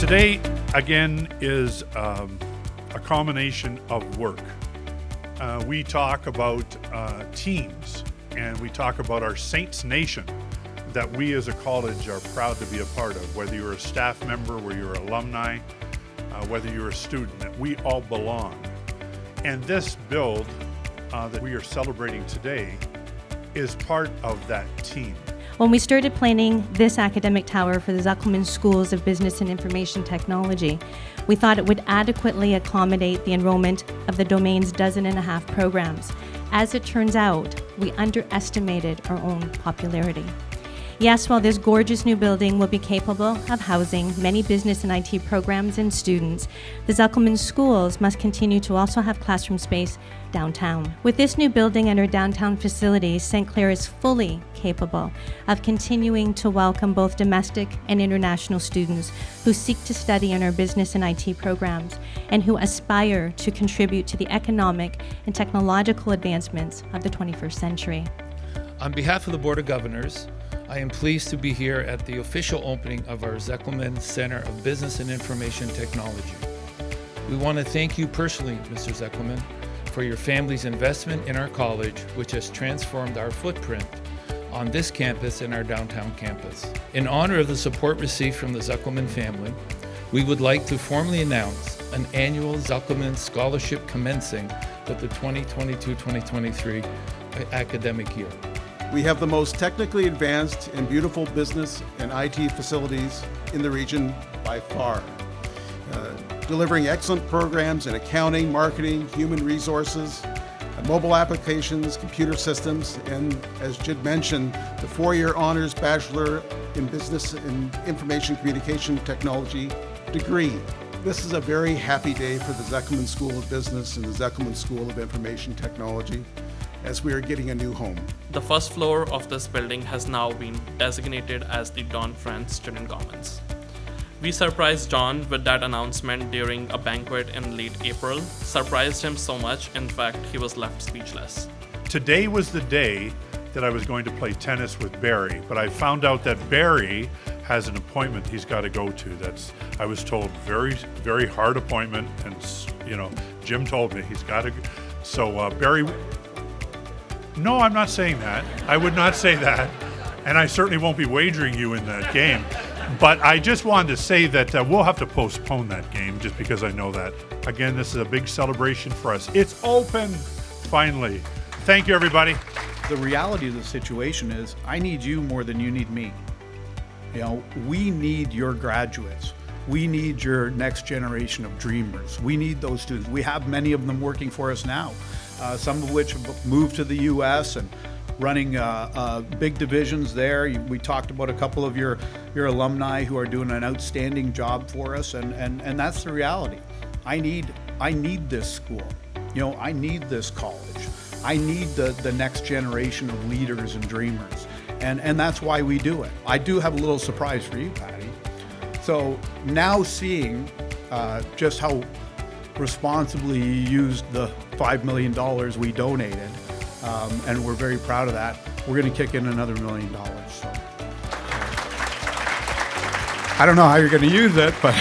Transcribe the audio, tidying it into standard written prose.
Today, again, is a culmination of work. We talk about teams, and we talk about our Saints Nation that we as a college are proud to be a part of, whether you're a staff member, whether you're alumni, whether you're a student, that we all belong. And this build that we are celebrating today is part of that team. When we started planning this academic tower for the Zekelman Schools of Business and Information Technology, we thought it would adequately accommodate the enrollment of the domain's 12.5 programs. As it turns out, we underestimated our own popularity. Yes, while this gorgeous new building will be capable of housing many business and IT programs and students, the Zekelman Schools must continue to also have classroom space downtown. With this new building and our downtown facilities, St. Clair is fully capable of continuing to welcome both domestic and international students who seek to study in our business and IT programs and who aspire to contribute to the economic and technological advancements of the 21st century. On behalf of the Board of Governors, I am pleased to be here at the official opening of our Zekelman Centre of Business and Information Technology. We want to thank you personally, Mr. Zekelman, for your family's investment in our college, which has transformed our footprint on this campus and our downtown campus. In honor of the support received from the Zekelman family, we would like to formally announce an annual Zekelman Scholarship commencing with the 2022-2023 academic year. We have the most technically advanced and beautiful business and IT facilities in the region by far, delivering excellent programs in accounting, marketing, human resources, mobile applications, computer systems, and as Jid mentioned, the 4-year honors Bachelor in Business and Information Communication Technology degree. This is a very happy day for the Zekelman School of Business and the Zekelman School of Information Technology, as we are getting a new home. The first floor of this building has now been designated as the Don France Student Commons. We surprised John with that announcement during a banquet in late April. Surprised him so much, in fact, he was left speechless. Today was the day that I was going to play tennis with Barry, but I found out that Barry has an appointment he's got to go to. That's, I was told, very, very hard appointment, and Jim told me he's got to. So Barry. No, I'm not saying that. I would not say that. And I certainly won't be wagering you in that game. But I just wanted to say that we'll have to postpone that game just because I know that. Again, this is a big celebration for us. It's open, finally. Thank you, everybody. The reality of the situation is I need you more than you need me. We need your graduates. We need your next generation of dreamers. We need those students. We have many of them working for us now. Some of which have moved to the U.S. and running big divisions there. We talked about a couple of your alumni who are doing an outstanding job for us, and that's the reality. I need this school. I need this college. I need the next generation of leaders and dreamers, and that's why we do it. I do have a little surprise for you, Patty. So now seeing just how responsibly used the $5 million we donated, and we're very proud of that. We're going to kick in another $1 million. So I don't know how you're going to use it, but